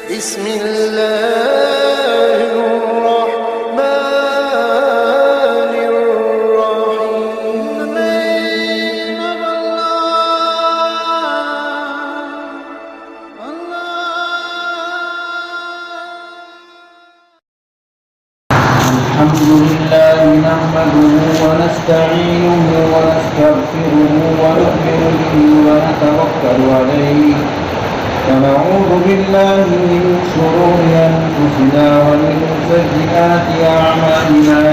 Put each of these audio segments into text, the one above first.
بسم الله الرحمن الرحيم. الحمد لله نحمده ونستعينه ونستغفره ونؤمن به ونتوكل عليه ونعوذ بالله من شرور أنفسنا ومن سيئات أعمالنا.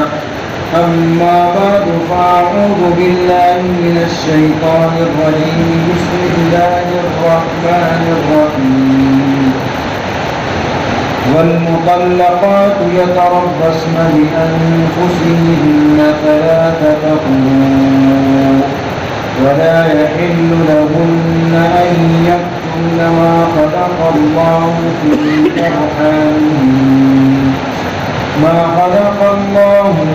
أما بعد فأعوذ بالله من الشيطان الرجيم. بسم الله الرحمن الرحيم. والمطلقات يتربصن بأنفسهن ثلاثة قروء ولا يحل لهن أن يكتمن ما خلق الله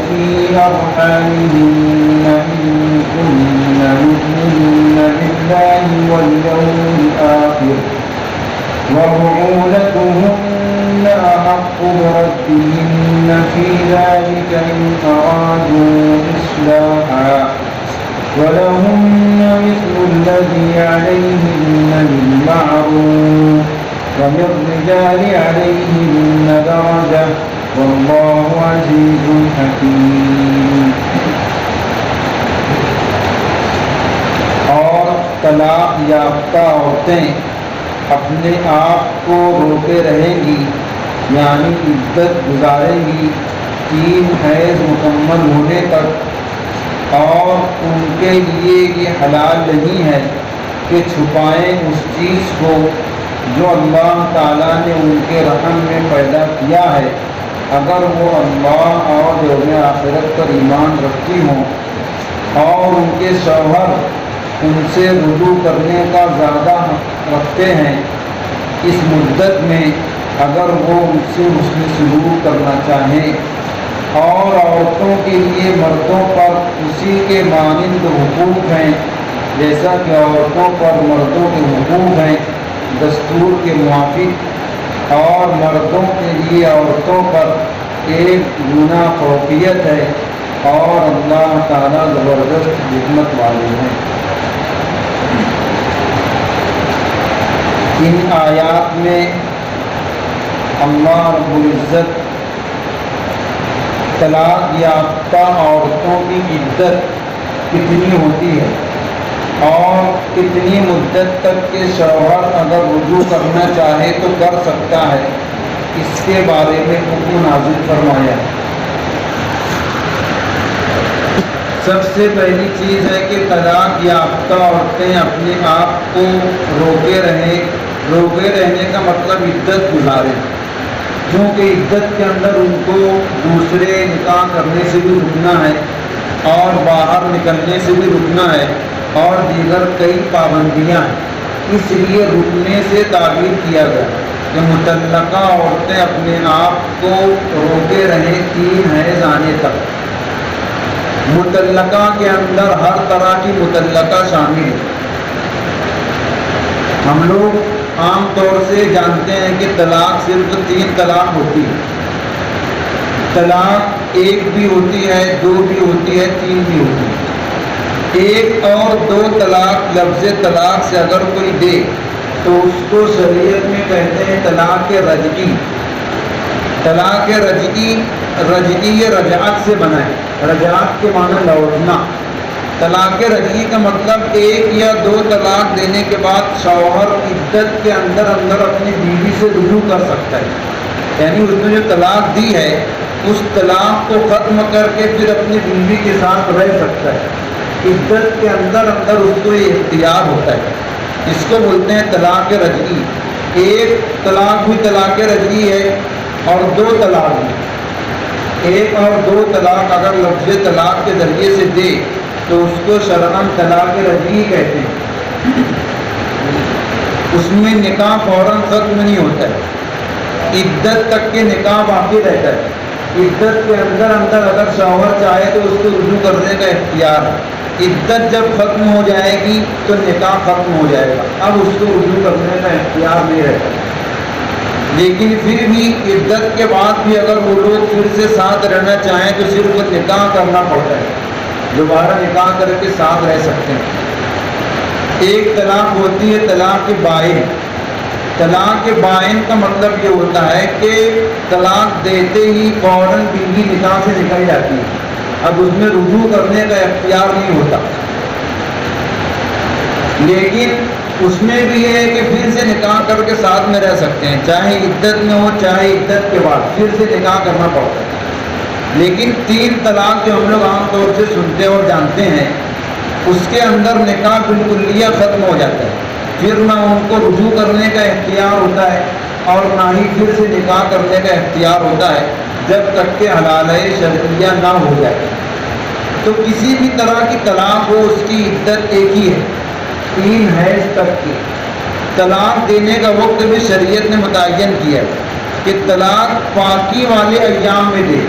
في أرحامهن إن كن يؤمن بالله واليوم الآخر وبعولتهن أحق بردهن في ذلك إن أرادوا إصلاحا ولهن مثل الذي عليهن بالمعروف وللرجال عليهن درجة والله عزيز حكيم. اور طلاق یافتہ عورتیں اپنے آپ کو روکے رہیں گی، یعنی عدت گزاریں گی 3 حیض مکمل ہونے تک، اور ان کے لیے یہ حلال نہیں ہے کہ چھپائیں اس چیز کو جو اللہ تعالیٰ نے ان کے رحم میں پیدا کیا ہے، اگر وہ اللہ اور یوم آخرت پر ایمان رکھتی ہوں اور ان کے شوہر ان سے رجوع کرنے کا زیادہ رکھتے ہیں۔ اس مدت میں اگر وہ ان سے حسن سلوک کرنا چاہیں، اور عورتوں کے لیے مردوں پر اسی کے مانند حقوق ہیں جیسا کہ عورتوں پر مردوں کے حقوق ہیں دستور کے موافق، اور مردوں کے لیے عورتوں پر ایک گنا فوقیت ہے، اور اللہ تعالیٰ زبردست حکمت والے ہیں۔ ان آیات میں اللہ رب العزت طلاق یافتہ عورتوں کی عدت کتنی ہوتی ہے اور کتنی مدت تک کے شوہر اگر رجوع کرنا چاہے تو کر سکتا ہے، اس کے بارے میں حکم نازل فرمایا۔ سب سے پہلی چیز ہے کہ طلاق یافتہ عورتیں اپنے آپ کو روکے رہنے کا مطلب عدت گزاریں، کیونکہ عدت کے اندر ان کو دوسرے نکاح کرنے سے بھی رکنا ہے اور باہر نکلنے سے بھی رکنا ہے اور دیگر کئی پابندیاں ہیں، اس لیے رکنے سے تعبیر کیا گیا کہ مطلقہ عورتیں اپنے آپ کو روکے رہیں 3 حیض آنے تک۔ مطلقہ کے اندر ہر طرح کی مطلقہ شامل ہے۔ ہم لوگ عام طور سے جانتے ہیں کہ طلاق صرف 3 طلاق ہوتی ہے۔ طلاق 1 بھی ہوتی ہے، 2 بھی ہوتی ہے، 3 بھی ہوتی ہے۔ 1 اور 2 طلاق لفظ طلاق سے اگر کوئی دے تو اس کو شریعت میں کہتے ہیں طلاق رجعی۔ طلاق رجعی یہ رجعت سے بنا ہے، رجعت کے معنی لوٹنا۔ طلاق رجعی کا مطلب 1 یا 2 طلاق دینے کے بعد شوہر عدت کے اندر اپنی بیوی سے رجوع کر سکتا ہے، یعنی اس نے جو طلاق دی ہے اس طلاق کو ختم کر کے پھر اپنی بیوی کے ساتھ رہ سکتا ہے۔ عدت کے اندر اس کو یہ اختیار ہوتا ہے، اس کو بولتے ہیں طلاق رجعی۔ 1 طلاق بھی طلاق رجعی ہے اور 2 طلاق بھی۔ 1 اور 2 طلاق اگر لفظ طلاق کے ذریعے سے دے تو اس کو شرعاً طلاق رجعی کہتے ہیں۔ اس میں نکاح فوراً ختم نہیں ہوتا ہے، عدت تک کے نکاح باقی رہتا ہے۔ عدت کے اندر اگر شوہر چاہے تو اس کو رجوع کرنے کا اختیار ہے۔ عدت جب ختم ہو جائے گی تو نکاح ختم ہو جائے گا، اب اس کو رجوع کرنے کا اختیار نہیں رہتا۔ لیکن پھر بھی عدت کے بعد بھی اگر وہ لوگ پھر سے ساتھ رہنا چاہیں تو صرف نکاح کرنا پڑتا ہے، دوبارہ نکاح کر کے ساتھ رہ سکتے ہیں۔ ایک طلاق ہوتی ہے طلاق بائن۔ طلاق بائن کا مطلب یہ ہوتا ہے کہ طلاق دیتے ہی فوراً بیوی نکاح سے نکل جاتی ہے، اب اس میں رجوع کرنے کا اختیار نہیں ہوتا، لیکن اس میں بھی ہے کہ پھر سے نکاح کر کے ساتھ میں رہ سکتے ہیں، چاہے عدت میں ہو چاہے عدت کے بعد پھر سے نکاح کرنا پڑتا ہے۔ لیکن 3 طلاق جو ہم لوگ عام طور سے سنتے اور جانتے ہیں، اس کے اندر نکاح بالکلیہ ختم ہو جاتا ہے، پھر نہ ان کو رجوع کرنے کا اختیار ہوتا ہے اور نہ ہی پھر سے نکاح کرنے کا اختیار ہوتا ہے جب تک کہ حلالہ شرعیہ نہ ہو جائے۔ تو کسی بھی طرح کی طلاق ہو اس کی عدت ایک ہی ہے، 3 حیض تک کی۔ طلاق دینے کا وقت بھی شریعت نے متعین کیا ہے کہ طلاق پاکی والے ایام میں دے۔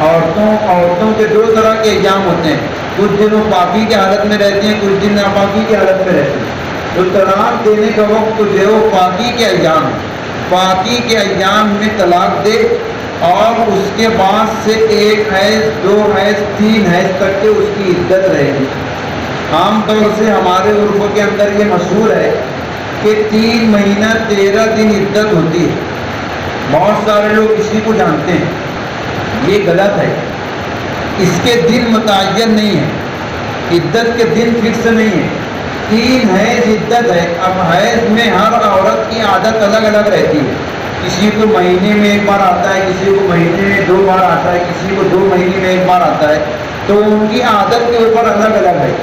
عورتوں کے 2 طرح کے ایام ہوتے ہیں، کچھ دن وہ پاکی کی حالت میں رہتی ہیں، کچھ دن ناپاکی کی حالت میں رہتی ہیں۔ تو طلاق دینے کا وقت جو ہے وہ پاکی کے ایام ہے، پاکی کے ایام میں طلاق دے اور اس کے بعد سے 1 حیض 2 حیض 3 حیض تک کے اس کی عدت رہے گی۔ عام طور سے ہمارے عرف کے اندر یہ مشہور ہے کہ 3 مہینہ 13 دن عدت ہوتی ہے۔ بہت سارے لوگ اسی کو جانتے ہیں، یہ غلط ہے۔ اس کے دن متعین نہیں ہے، عدت کے دن فکس نہیں ہے، 3 حیض عدت ہے۔ اب حیض میں ہر عورت کی عادت الگ الگ رہتی ہے، کسی کو مہینے میں 1 بار آتا ہے، کسی کو مہینے میں 2 بار آتا ہے، کسی کو 2 مہینے میں 1 بار آتا ہے، تو ان کی عادت کے اوپر الگ الگ ہے۔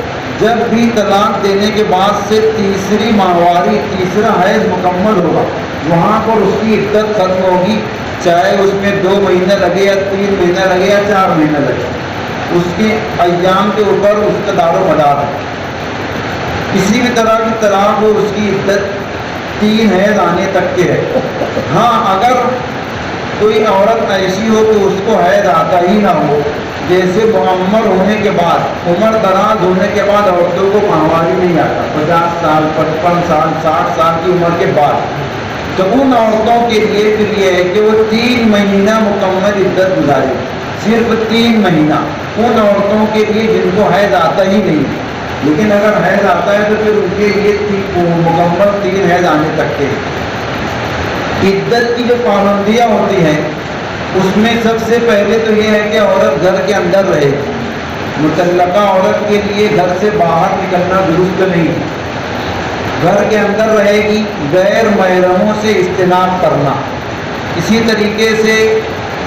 جب بھی طلاق دینے کے بعد سے تیسری ماہواری 3را حیض مکمل ہوگا، وہاں پر اس کی عدت ختم ہوگی، چاہے اس میں 2 مہینے لگے یا 3 مہینہ لگے یا 4 مہینہ لگے، اس کے ایام کے اوپر اس کا دار و مدار ہے۔ کسی بھی طرح کی طلاق ہو اس کی عدت 3 حیض آنے تک کے ہے۔ ہاں اگر کوئی عورت ایسی ہو کہ اس کو حیض آتا ہی نہ ہو، جیسے معمر ہونے کے بعد، عمر دراز ہونے کے بعد عورتوں کو ماہواری نہیں آتا، 50 سال 55 سال 60 سال کی عمر کے بعد، تو ان عورتوں کے لیے پھر یہ ہے کہ وہ 3 مہینہ مکمل عدت گزارے، صرف 3 مہینہ ان عورتوں کے لیے جن کو حیض آتا ہی نہیں۔ لیکن اگر حیض آتا ہے تو پھر ان کے لیے مکمل 3 حیض آنے تک کے۔ عدت کی جو پابندیاں ہوتی ہیں اس میں سب سے پہلے تو یہ ہے کہ عورت گھر کے اندر رہے۔ مطلقہ عورت کے لیے گھر سے باہر نکلنا درست نہیں، گھر کے اندر رہے گی، غیر محرموں سے اجتناب کرنا، اسی طریقے سے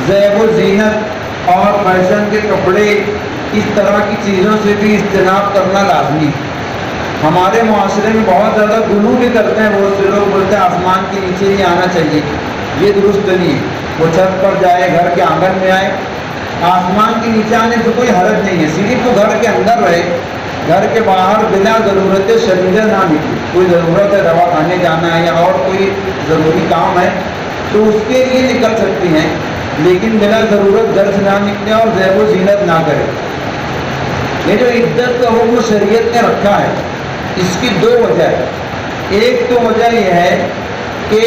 زیب و زینت اور فیشن کے کپڑے، اس طرح کی چیزوں سے بھی اجتناب کرنا لازمی ہے۔ ہمارے معاشرے میں بہت زیادہ غلو بھی کرتے ہیں، بہت سے لوگ بولتے ہیں آسمان کے نیچے نہیں آنا چاہیے، یہ درست نہیں ہے۔ وہ چھت پر جائے، گھر کے آنگن میں آئے، آسمان کے نیچے آنے سے کوئی حرج نہیں ہے، صرف وہ گھر کے اندر رہے، گھر کے باہر بنا ضرورت شریعہ نہ نکلے۔ کوئی ضرورت ہے دوا کھانے جانا ہے یا اور کوئی ضروری کام ہے تو اس کے لیے نکل سکتی ہیں، لیکن بلا ضرورت گھر سے نہ نکلے اور زیب و زینت نہ کرے۔ یہ جو عدت کا حکم شریعت نے رکھا ہے اس کی 2 وجہ ہے۔ ایک تو وجہ یہ ہے کہ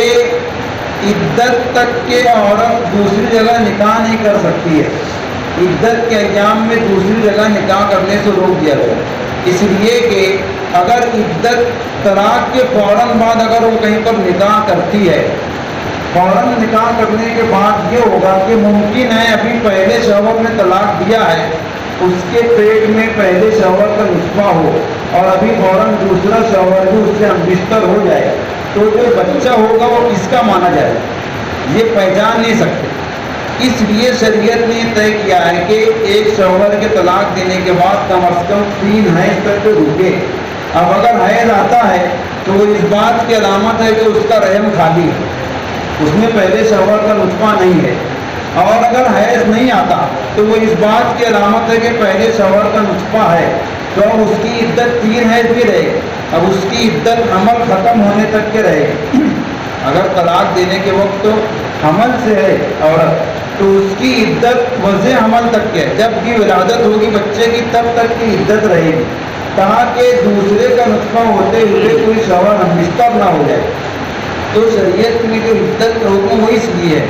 عدت تک کے عورت دوسری جگہ نکاح نہیں کر سکتی ہے، عدت کے ایام میں دوسری جگہ نکاح کرنے سے روک دیا گیا، اس لیے کہ اگر عدت طلاق کے فوراً بعد اگر وہ کہیں پر نکاح کرتی ہے، فوراً نکاح کرنے کے بعد یہ ہوگا کہ ممکن ہے ابھی پہلے شوہر نے طلاق دیا ہے، اس کے پیٹ میں پہلے شوہر کا نطفہ ہو اور ابھی فوراً دوسرا شوہر بھی اس سے ہمبستر ہو جائے، تو جو بچہ ہوگا وہ کس کا مانا جائے، یہ پہچان نہیں سکتے۔ اس لیے شریعت نے طے کیا ہے کہ ایک شوہر کے طلاق دینے کے بعد کم از کم 3 حیض تک رکے۔ اب اگر حیض آتا ہے تو وہ اس بات کی علامت ہے کہ اس کا رحم خالی ہے، اس میں پہلے شوہر کا نطفہ نہیں ہے، اور اگر حیض نہیں آتا تو وہ اس بات کی علامت ہے کہ پہلے شوہر کا نطفہ ہے، تو اب اس کی عدت 3 حیض بھی رہے، اب اس کی عدت حمل ختم ہونے تک کے رہے۔ اگر طلاق دینے کے وقت تو حمل سے ہے عورت تو اس کی عدت وضع حمل تک کے، جب کی ولادت ہوگی بچے کی تب تک کی عدت رہے گی، تاکہ دوسرے کا نطفہ ہوتے ہوئے کوئی شوہر ہمبستر نہ ہو جائے۔ تو شریعت میں جو عدت کا حکم وہ اس لیے ہے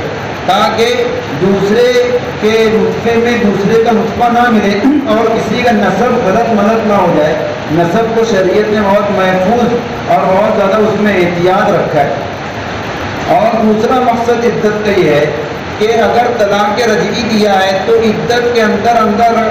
تاکہ دوسرے کے نطفے میں دوسرے کا نطفہ نہ ملے اور کسی کا نسب غلط ملت نہ ہو جائے۔ نسب کو شریعت نے بہت محفوظ اور بہت زیادہ اس میں احتیاط رکھا ہے۔ اور دوسرا مقصد عدت کا یہ ہے کہ اگر طلاق رجعی دیا ہے تو عدت کے اندر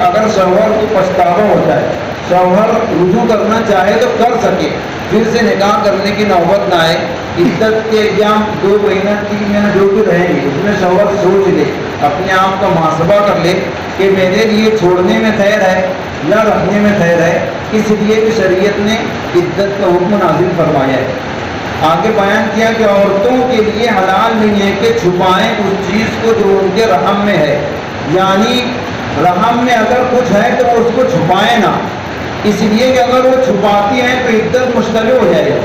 اگر شوہر کو پچھتاوا ہوتا ہے، شوہر رجوع کرنا چاہے تو کر سکے، پھر سے نکاح کرنے کی نوبت نہ آئے۔ عدت کے ایام 2 مہینہ 3 مہینہ جو بھی رہیں گے اس میں شوہر سوچ لے، اپنے آپ کا محاسبہ کر لے کہ میرے لیے چھوڑنے میں خیر ہے یا رکھنے میں خیر ہے، اس لیے کہ شریعت نے عدت کا حکم نازل فرمایا ہے۔ آگے بیان کیا کہ عورتوں کے لیے حلال نہیں ہے کہ چھپائیں اس چیز کو جو ان کے رحم میں ہے، یعنی رحم میں اگر کچھ ہے تو اس کو چھپائیں نہ، اس لیے کہ اگر وہ چھپاتی ہیں تو عدت مشتبہ ہو جائے گی،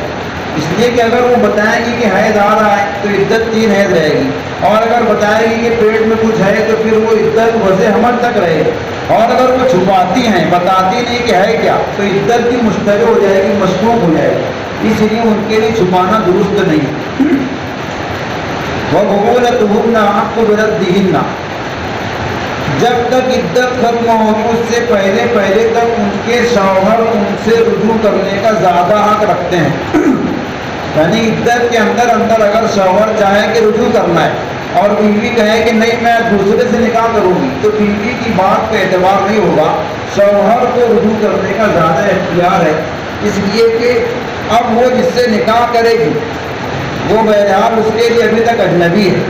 اس لیے کہ اگر وہ بتائیں گی کہ حیض آ رہا ہے تو عدت 3 حیض رہے گی، اور اگر بتائے گی کہ پیٹ میں کچھ ہے تو پھر وہ عدت وضع حمل تک رہے گی، اور اگر وہ چھپاتی ہیں بتاتی نہیں کہ ہے کیا تو عدت بھی مشتبہ ہو جائے گی، مشکوک ہو جائے گی، اس لیے ان کے لیے چھپانا درست نہیں۔ وَبُعُولَتُهُنَّ أَحَقُّ بِرَدِّهِنَّ، جب تک عدت ختم ہوگی اس سے پہلے تک ان کے شوہر ان سے رجوع کرنے کا زیادہ حق رکھتے ہیں۔ یعنی عدت کے اندر اگر شوہر چاہے کہ رجوع کرنا ہے اور بیوی کہے کہ نہیں میں دوسرے سے نکاح کروں گی تو بیوی کی بات کا اعتبار نہیں ہوگا، شوہر کو رجوع کرنے کا زیادہ اختیار ہے، اس لیے کہ اب وہ جس سے نکاح کرے گی وہ بہرحال اس کے لیے ابھی تک اجنبی ہے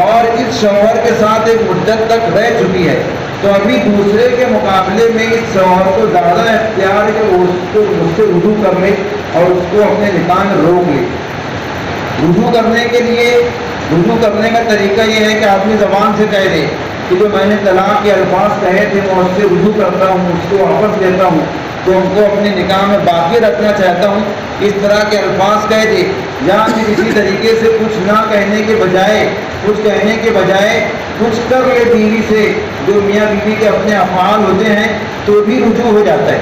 اور اس شوہر کے ساتھ ایک مدت تک رہ چکی ہے، تو ابھی دوسرے کے مقابلے میں اس شوہر کو زیادہ اختیار ہے کہ وہ اس سے رجوع کر لے اور اس کو اپنے نکاح میں روک لے۔ رجوع کرنے کے لیے رجوع کرنے کا طریقہ یہ ہے کہ آدمی زبان سے کہہ دے کہ جو میں نے طلاق کے الفاظ کہے تھے میں اس سے رجوع کرتا ہوں، اس کو واپس لیتا ہوں، تو ان کو اپنے نکاح میں باقی رکھنا چاہتا ہوں، اس طرح کے الفاظ کہہ دے، یا پھر اسی طریقے سے کچھ نہ کہنے کے بجائے کچھ کہنے کے بجائے کچھ کر لے بیوی سے، جو میاں بیوی کے اپنے افعال ہوتے ہیں تو بھی رجوع ہو جاتا ہے۔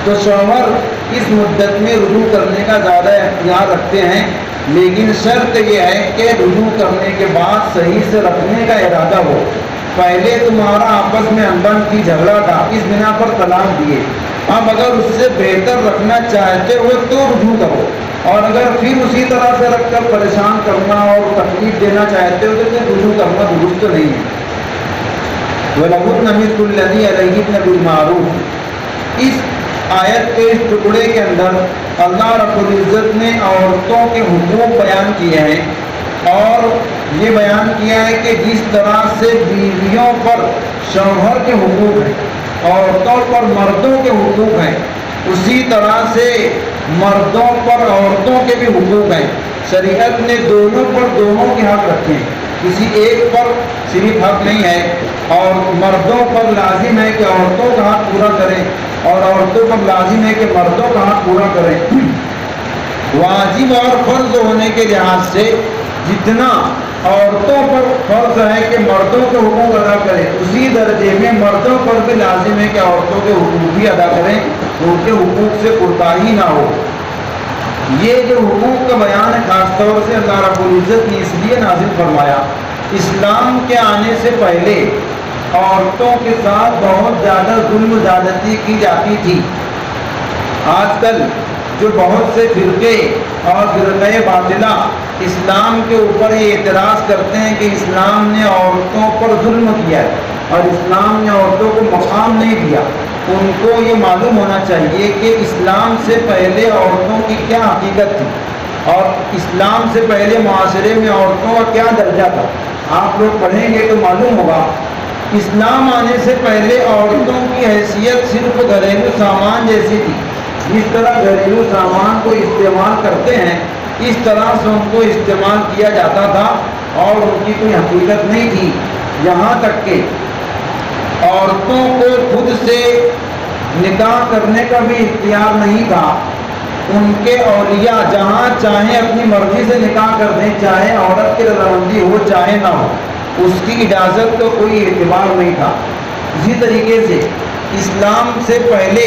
تو شوہر اس مدت میں رجوع کرنے کا زیادہ اختیار رکھتے ہیں، لیکن شرط یہ ہے کہ رجوع کرنے کے بعد صحیح سے رکھنے کا ارادہ ہو۔ پہلے تمہارا آپس میں انبن کی جھگڑا تھا، اس بنا پر طلاق دیے، اب اگر اس سے بہتر رکھنا چاہتے ہو تو رجوع کرو، اور اگر پھر اسی طرح سے رکھ کر پریشان کرنا اور تکلیف دینا چاہتے ہو تو پھر رجوع کرنا درست نہیں ہے۔ وَلَهُنَّ مِثْلُ الَّذِي عَلَيْهِنَّ بِالْمَعْرُوفِ، اس آیت کے اس ٹکڑے کے اندر اللہ رب العزت نے عورتوں کے حقوق بیان کیے ہیں، اور یہ بیان کیا ہے کہ جس طرح سے بیویوں پر شوہر کے حقوق ہیں، عورتوں پر مردوں کے حقوق ہیں، اسی طرح سے مردوں پر عورتوں کے بھی حقوق ہیں۔ شریعت نے دونوں پر دونوں کے حق رکھے ہیں، کسی ایک پر صرف حق نہیں ہے، اور مردوں پر لازم ہے کہ عورتوں کا حق پورا کریں اور عورتوں پر لازم ہے کہ مردوں کا حق پورا کریں۔ واجب اور فرض ہونے کے لحاظ سے جتنا عورتوں پر فرض ہے کہ مردوں کے حقوق ادا کریں، اسی درجے میں مردوں پر بھی لازم ہے کہ عورتوں کے حقوق بھی ادا کریں، ان کے حقوق سے کوتاہی نہ ہو۔ یہ جو حقوق کا بیان ہے خاص طور سے اللہ رب العزت نے اس لیے نازل فرمایا، اسلام کے آنے سے پہلے عورتوں کے ساتھ بہت زیادہ ظلم زیادتی کی جاتی تھی۔ آج کل جو بہت سے فرقے اور فرقۂ باطلہ اسلام کے اوپر یہ اعتراض کرتے ہیں کہ اسلام نے عورتوں پر ظلم کیا ہے اور اسلام نے عورتوں کو مقام نہیں دیا، ان کو یہ معلوم ہونا چاہیے کہ اسلام سے پہلے عورتوں کی کیا حقیقت تھی اور اسلام سے پہلے معاشرے میں عورتوں کا کیا درجہ تھا۔ آپ لوگ پڑھیں گے تو معلوم ہوگا، اسلام آنے سے پہلے عورتوں کی حیثیت صرف گھریلو سامان جیسی تھی، جس طرح گھریلو سامان کو استعمال کرتے ہیں اس طرح سے ان کو استعمال کیا جاتا تھا اور ان کی کوئی حقیقت نہیں تھی، یہاں تک کہ عورتوں کو خود سے نکاح کرنے کا بھی اختیار نہیں تھا۔ ان کے اولیاء جہاں چاہیں اپنی مرضی سے نکاح کر دیں، چاہے عورت کی رضامندی ہو چاہے نہ ہو، اس کی اجازت تو کوئی اعتبار نہیں تھا۔ اسی طریقے سے اسلام سے پہلے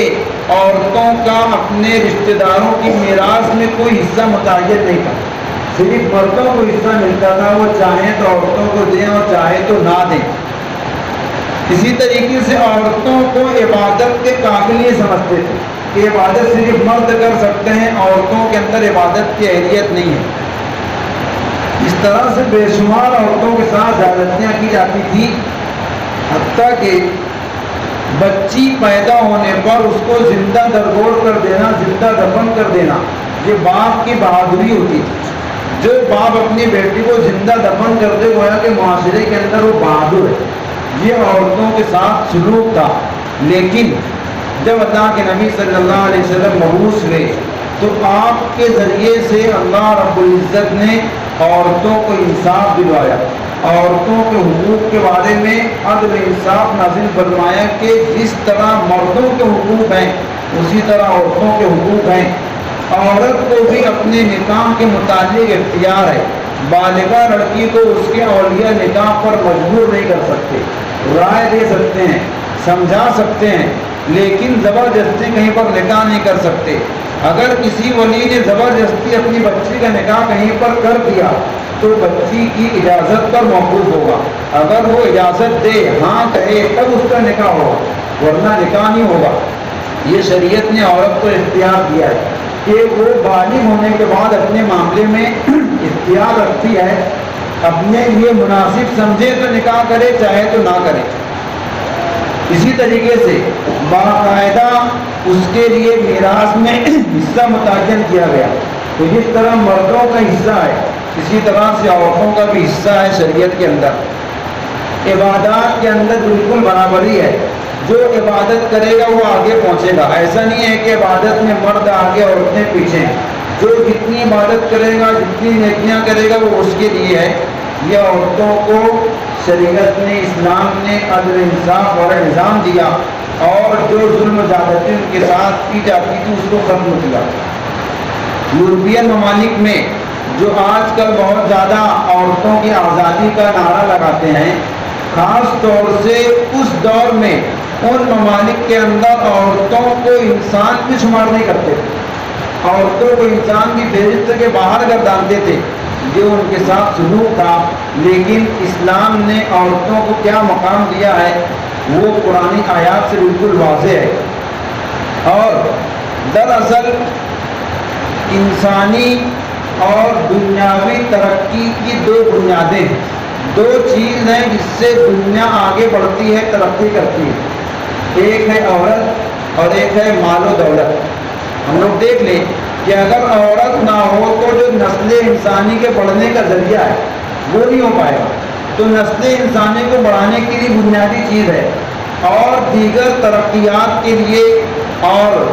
عورتوں کا اپنے رشتہ داروں کی میراث میں کوئی حصہ متعین نہیں تھا، صرف مردوں کو حصہ ملتا تھا، وہ چاہیں تو عورتوں کو دیں اور چاہے تو نہ دیں۔ اسی طریقے سے عورتوں کو عبادت کے قابل نہیں سمجھتے تھے کہ عبادت صرف مرد کر سکتے ہیں، عورتوں کے اندر عبادت کی اہلیت نہیں ہے۔ اس طرح سے بے شمار عورتوں کے ساتھ زیادتیاں کی جاتی تھی، حتیٰ کہ بچی پیدا ہونے پر اس کو زندہ درگور کر دینا، زندہ دفن کر دینا، یہ باپ کی بہادری ہوتی تھی۔ جو باپ اپنی بیٹی کو زندہ دفن کر دے، گویا کہ معاشرے کے اندر وہ بہادر ہے۔ یہ عورتوں کے ساتھ سلوک تھا۔ لیکن جب اللہ کے نبی صلی اللہ علیہ وسلم مبعوث ہوئے تو آپ کے ذریعے سے اللہ رب العزت نے عورتوں کو انصاف دلوایا، عورتوں کے حقوق کے بارے میں عدل انصاف نازل فرمایا کہ جس طرح مردوں کے حقوق ہیں اسی طرح عورتوں کے حقوق ہیں۔ عورت کو بھی اپنے نکاح کے متعلق اختیار ہے۔ بالغہ لڑکی کو اس کے اولیاء نکاح پر مجبور نہیں کر سکتے، رائے دے سکتے ہیں، سمجھا سکتے ہیں، لیکن زبردستی کہیں پر نکاح نہیں کر سکتے۔ اگر کسی ولی نے زبردستی اپنی بچی کا نکاح کہیں پر کر دیا تو بچی کی اجازت پر موقوف ہوگا۔ اگر وہ اجازت دے، ہاں کہے، تب اس کا نکاح ہوگا، ورنہ نکاح نہیں ہوگا۔ یہ شریعت نے عورت کو اختیار دیا ہے کہ وہ بالغ ہونے کے بعد اپنے معاملے میں اختیار رکھتی ہے، اپنے لیے مناسب سمجھے تو نکاح کرے، چاہے تو نہ کرے۔ اسی طریقے سے باقاعدہ اس کے لیے میراث میں حصہ متعین کیا گیا۔ تو جس طرح مردوں کا حصہ ہے اسی طرح سے عورتوں کا بھی حصہ ہے شریعت کے اندر۔ عبادات کے اندر بالکل برابری ہے، جو عبادت کرے گا وہ آگے پہنچے گا۔ ایسا نہیں ہے کہ عبادت میں مرد آگے عورتیں پیچھے ہیں۔ جو جتنی عبادت کرے گا، جتنی نیکیاں کرے گا، وہ اس کے لیے ہے۔ یہ عورتوں کو شریعت نے، اسلام نے عدل انصاف والا نظام دیا، اور جو ظلم زیادتی ان کے ساتھ کی جاتی تھی اس کو ختم کیا۔ یورپین ممالک میں جو آج کل بہت زیادہ عورتوں کی آزادی کا نعرہ لگاتے ہیں، خاص طور سے اس دور میں ان ممالک کے اندر عورتوں کو انسان بھی شمار نہیں کرتے تھے، عورتوں کو انسان کی فہرست کے باہر گردانتے تھے۔ جو ان کے ساتھ سلوک تھا، لیکن اسلام نے عورتوں کو کیا مقام دیا ہے وہ قرآنی آیات سے بالکل واضح ہے۔ اور دراصل انسانی اور دنیاوی ترقی کی دو بنیادیں ہیں، دو چیز ہیں جس سے دنیا آگے بڑھتی ہے، ترقی کرتی ہے۔ ایک ہے عورت اور ایک ہے مال و دولت۔ ہم لوگ دیکھ لیں کہ اگر عورت نہ ہو تو جو نسل انسانی کے بڑھنے کا ذریعہ ہے وہ نہیں ہو پائے گا۔ تو نسل انسانی کو بڑھانے کے لیے بنیادی چیز ہے، اور دیگر ترقیات کے لیے اور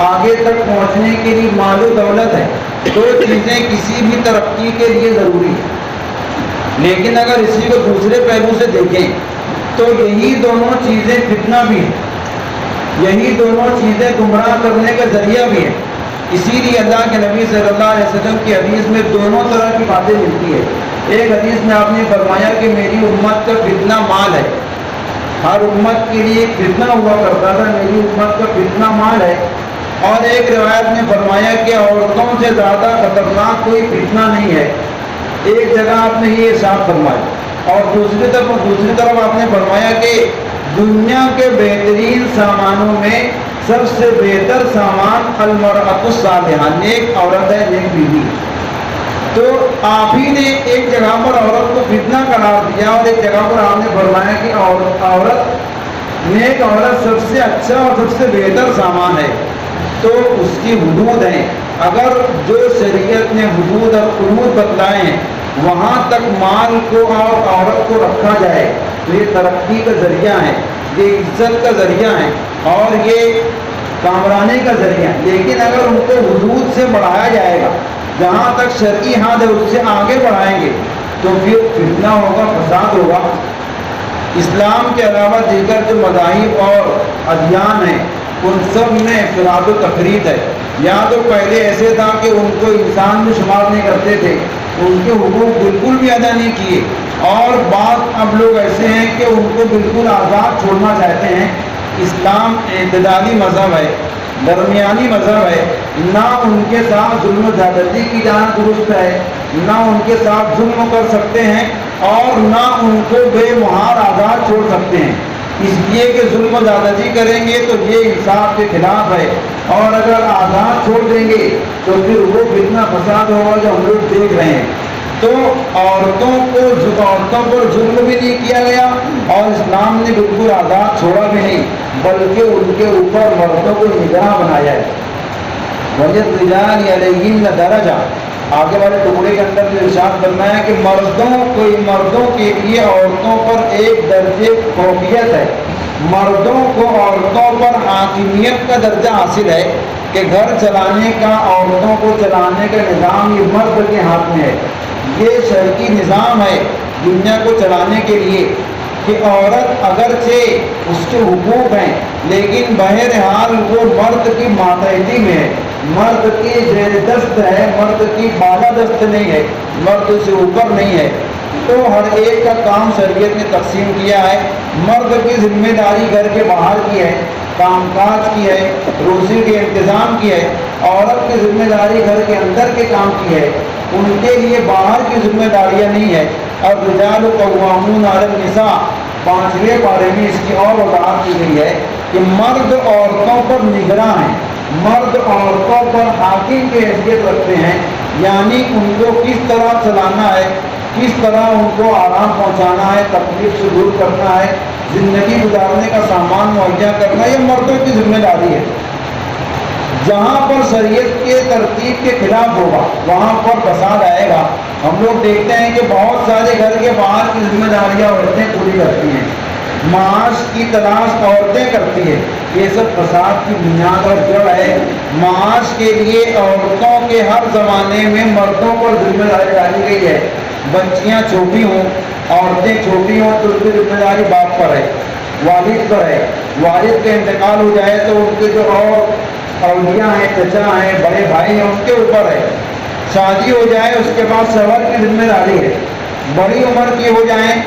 آگے تک پہنچنے کے لیے مال و دولت ہے۔ دو چیزیں کسی بھی ترقی کے لیے ضروری ہیں۔ لیکن اگر اسی کو دوسرے پہلو سے دیکھیں تو یہی دونوں چیزیں فتنہ بھی ہیں، یہی دونوں چیزیں گمراہ کرنے کا ذریعہ بھی ہیں۔ اسی لیے اللہ کے نبی صلی اللہ علیہ وسلم کی حدیث میں دونوں طرح کی باتیں ملتی ہے۔ ایک حدیث میں آپ نے فرمایا کہ میری امت کا فتنہ مال ہے، ہر امت کے لیے ایک فتنہ ہوا کرتا تھا، میری امت کا فتنہ مال ہے۔ اور ایک روایت میں فرمایا کہ عورتوں سے زیادہ خطرناک کوئی فتنہ نہیں ہے۔ ایک جگہ آپ نے یہ ارشاد فرمایا، اور دوسری طرف آپ نے فرمایا کہ دنیا کے بہترین سامانوں میں سب سے بہتر سامان المرأۃ الصالحہ، نیک عورت ہے، نیک بیوی۔ تو آپ ہی نے ایک جگہ پر عورت کو فتنہ قرار دیا، اور ایک جگہ پر آپ نے فرمایا کہ عورت، نیک عورت سب سے اچھا اور سب سے بہتر سامان ہے۔ تو اس کی حدود ہیں، اگر جو شریعت نے حدود اور قیود بتلائے ہیں وہاں تک مال کو اور عورت کو رکھا جائے تو یہ ترقی کا ذریعہ ہے، یہ عزت کا ذریعہ ہے، اور یہ کامرانی کا ذریعہ ہے۔ لیکن اگر ان کو حدود سے بڑھایا جائے گا، جہاں تک شرعی حد ہے اس سے آگے بڑھائیں گے تو پھر فتنہ ہوگا، فساد ہوگا۔ اسلام کے علاوہ دیگر جو مذاہب اور ادیان ہیں ان سب میں افراد و تفرید ہے۔ یا تو پہلے ایسے تھا کہ ان کو انسان میں شمار نہیں کرتے تھے، ان کے حقوق بالکل بھی ادا نہیں کیے، اور بعض اب لوگ ایسے ہیں کہ ان کو بالکل آزاد چھوڑنا چاہتے ہیں۔ اسلام اعتدالی مذہب ہے، درمیانی مذہب ہے، نہ ان کے ساتھ ظلم و زیادتی کی جانا درست ہے نہ ان کے ساتھ ظلم کر سکتے ہیں اور نہ ان کو بے مہار آزاد چھوڑ سکتے ہیں، اس لیے کہ ظلم و زیادتی کریں گے تو یہ انصاف کے خلاف ہے، اور اگر آزاد چھوڑ دیں گے تو پھر وہ فتنہ فساد ہوگا جو ہم لوگ دیکھ رہے ہیں۔ تو عورتوں پر ظلم بھی نہیں کیا گیا اور اسلام نے بالکل آزاد چھوڑا بھی نہیں، بلکہ ان کے اوپر مردوں کو نگراں بنایا ہے۔ وَلِلرِّجَالِ عَلَيْهِنَّ دَرَجَةٌ، آگے والے ٹکڑے کے اندر جو ارشاد کرنا ہے کہ مردوں کے لیے عورتوں پر ایک درجے فوقیت ہے، مردوں کو عورتوں پر حاکمیت کا درجہ حاصل ہے کہ گھر چلانے کا، عورتوں کو چلانے کا نظام یہ مرد کے ہاتھ میں ہے۔ یہ شرعی نظام ہے دنیا کو چلانے کے لیے کہ عورت اگرچہ اس کے حقوق ہیں لیکن بہرحال وہ مرد کی ماتحتی میں ہے، مرد کی زیر دست ہے، مرد کی بالا دست نہیں ہے، مرد سے اوپر نہیں ہے۔ تو ہر ایک کا کام شریعت نے تقسیم کیا ہے۔ مرد کی ذمہ داری گھر کے باہر کی ہے، کام کاج کی ہے، روزی کے انتظام کی ہے، عورت کی ذمہ داری گھر کے اندر کے کام کی ہے، ان کے لیے باہر کی ذمہ داریاں نہیں ہے۔ اور رجال قوامون علی النساء 5ویں پارے میں اس کی اور وضاحت کی گئی ہے کہ مرد عورتوں پر نگراں ہیں، مرد عورتوں پر حاکم کی حیثیت رکھتے ہیں، یعنی ان کو کس طرح چلانا ہے، کس طرح ان کو آرام پہنچانا ہے، تکلیف سے دور کرنا ہے، زندگی گزارنے کا سامان مہیا کرنا، یہ مردوں کی ذمہ داری ہے۔ جہاں پر شریعت کے ترتیب کے خلاف ہوگا وہاں پر فساد آئے گا۔ ہم لوگ دیکھتے ہیں کہ بہت سارے گھر کے باہر کی ذمہ داریاں عورتیں پوری کرتی ہیں، معاش کی تلاش عورتیں کرتی ہیں، یہ سب فساد کی بنیاد اور جڑ ہے۔ معاش کے لیے عورتوں کے ہر زمانے میں مردوں پر ذمہ داری ڈالی گئی ہے۔ بچیاں چھوٹی ہوں، عورتیں چھوٹی ہوں تو ان کی ذمہ داری باپ پر ہے، والد پر ہے۔ والد کا انتقال ہو جائے تو ان کے جو اور اولیاء ہیں، چچا ہیں، بڑے بھائی ہیں، ان کے اوپر ہے۔ شادی ہو جائے اس کے بعد شوہر کی ذمہ داری ہے۔ بڑی عمر کی ہو جائیں،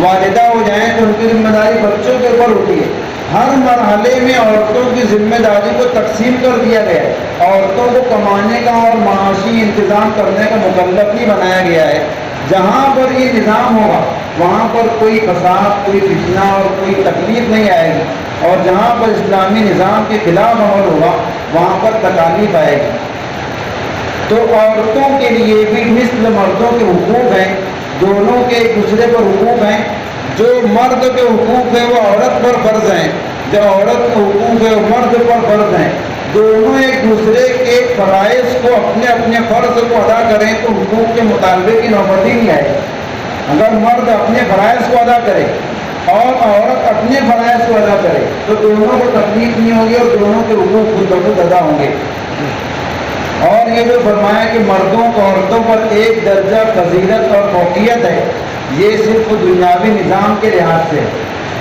والدہ ہو جائیں تو ان کی ذمہ داری بچوں کے اوپر ہوتی ہے۔ ہر مرحلے میں عورتوں کی ذمہ داری کو تقسیم کر دیا گیا ہے، عورتوں کو کمانے کا اور معاشی انتظام کرنے کا مکلف نہیں بنایا گیا ہے۔ جہاں پر یہ نظام ہوگا وہاں پر کوئی فساد، کوئی فتنہ اور کوئی تکلیف نہیں آئے گی، اور جہاں پر اسلامی نظام کے خلاف عمل ہوگا وہاں پر تکالیف آئے گی۔ تو عورتوں کے لیے بھی مثل مردوں کے حقوق ہیں، دونوں کے ایک دوسرے پر حقوق ہیں۔ جو مرد کے حقوق ہیں وہ عورت پر فرض ہیں، جو عورت کے حقوق ہیں وہ مرد پر فرض ہیں۔ دونوں ایک دوسرے کے فرائض کو، اپنے اپنے فرض کو ادا کریں تو حقوق کے مطالبے کی نوبت ہی نہیں آئے۔ اگر مرد اپنے فرائض کو ادا کرے اور عورت اپنے فرائض کو ادا کرے تو دونوں کو تکلیف نہیں ہوگی اور دونوں کے حقوق خود بخود ادا ہوں گے۔ اور یہ جو فرمایا کہ مردوں کو عورتوں پر ایک درجہ فضیلت اور فوقیت ہے، یہ صرف دنیاوی نظام کے لحاظ سے،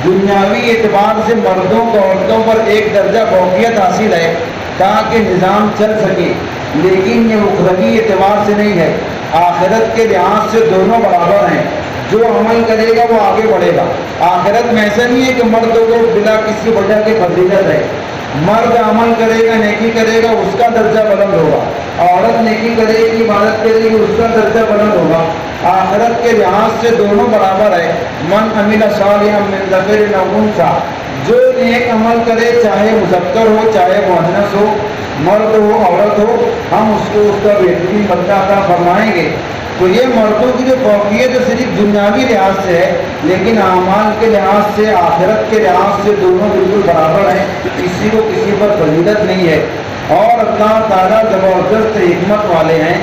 دنیاوی اعتبار سے مردوں کو عورتوں پر ایک درجہ فوقیت حاصل ہے تاکہ نظام چل سکے، لیکن یہ اخروی اعتبار سے نہیں ہے۔ آخرت کے لحاظ سے دونوں برابر ہیں، جو عمل کرے گا وہ آگے بڑھے گا۔ آخرت میں ایسا نہیں ہے کہ مردوں کو بلا کسی وجہ کے فضیلت ہے، مرد عمل کرے گا، نیکی کرے گا، اس کا درجہ بلند ہوگا، عورت نیکی کرے گی، عبادت کرے گی، اس کا درجہ بلند ہوگا۔ آخرت کے لحاظ سے دونوں برابر ہے۔ من عمل صالحا من ذکر او انثی، جو نیک عمل کرے چاہے مذکر ہو چاہے مؤنث ہو، مرد ہو عورت ہو، ہم اس کو اس کا بہترین بدلہ عطا فرمائیں گے۔ تو یہ مردوں کی جو فوقیت ہے صرف دنیاوی لحاظ سے ہے، لیکن اعمال کے لحاظ سے، آخرت کے لحاظ سے دونوں بالکل برابر ہیں، کسی کو کسی پر فضیلت نہیں ہے۔ اور اللہ تعالیٰ زبردست حکمت والے ہیں۔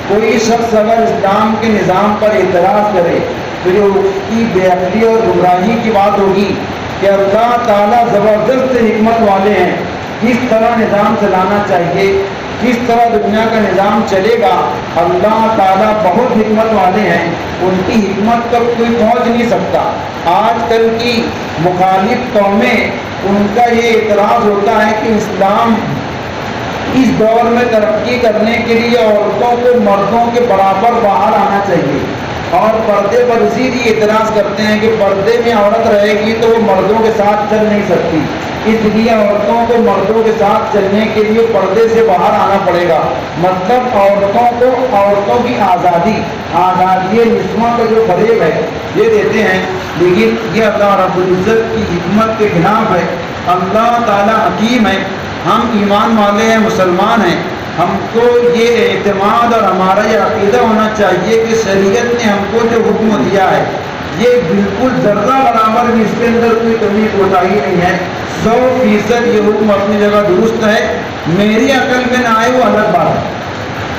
کوئی شخص اگر اسلام کے نظام پر اعتراض کرے تو یہ اس کی بے عقلی اور گمراہی کی بات ہوگی کہ اللہ تعالیٰ زبردست حکمت والے ہیں، کس طرح نظام چلانا چاہیے، کس طرح دنیا کا نظام چلے گا، اللہ تعالیٰ بہت حکمت والے ہیں، ان کی حکمت پر کوئی پہنچ نہیں سکتا۔ آج کل کی مخالف قومیں، ان کا یہ اعتراض ہوتا ہے کہ اسلام اس دور میں ترقی کرنے کے لیے عورتوں کو مردوں کے برابر باہر آنا چاہیے، اور پردے پر اسی لیے اعتراض کرتے ہیں کہ پردے میں عورت رہے گی تو وہ مردوں کے ساتھ چل نہیں سکتی، اس لیے عورتوں کو مردوں کے ساتھ چلنے کے لیے پردے سے باہر آنا پڑے گا. مطلب عورتوں کو عورتوں کی آزادی نسواں کا جو فریب ہے یہ دیتے ہیں، لیکن یہ اللہ رب العزت کی حکمت کے خلاف ہے. اللہ تعالیٰ حکیم ہے. ہم ایمان والے ہیں، مسلمان ہیں. ہم کو یہ اعتماد اور ہمارا یہ عقیدہ ہونا چاہیے کہ شریعت نے ہم کو جو حکم دیا ہے یہ بالکل ذرہ برابر بھی اس کے اندر کوئی کمی کوتاہی نہیں ہے. 100% یہ حکم اپنی جگہ درست ہے. میری عقل میں نہ آئے وہ الگ بات ہے.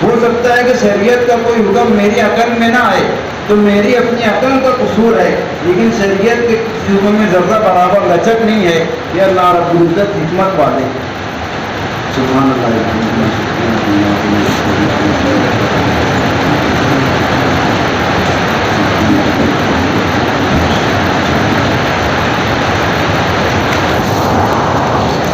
ہو سکتا ہے کہ شریعت کا کوئی حکم میری عقل میں نہ آئے تو میری اپنی عقل کا قصور ہے، لیکن شریعت کے کسی حکم میں ذرہ برابر لچک نہیں ہے. یہ اللہ رب العزت حکمت والے. سبحان اللہ.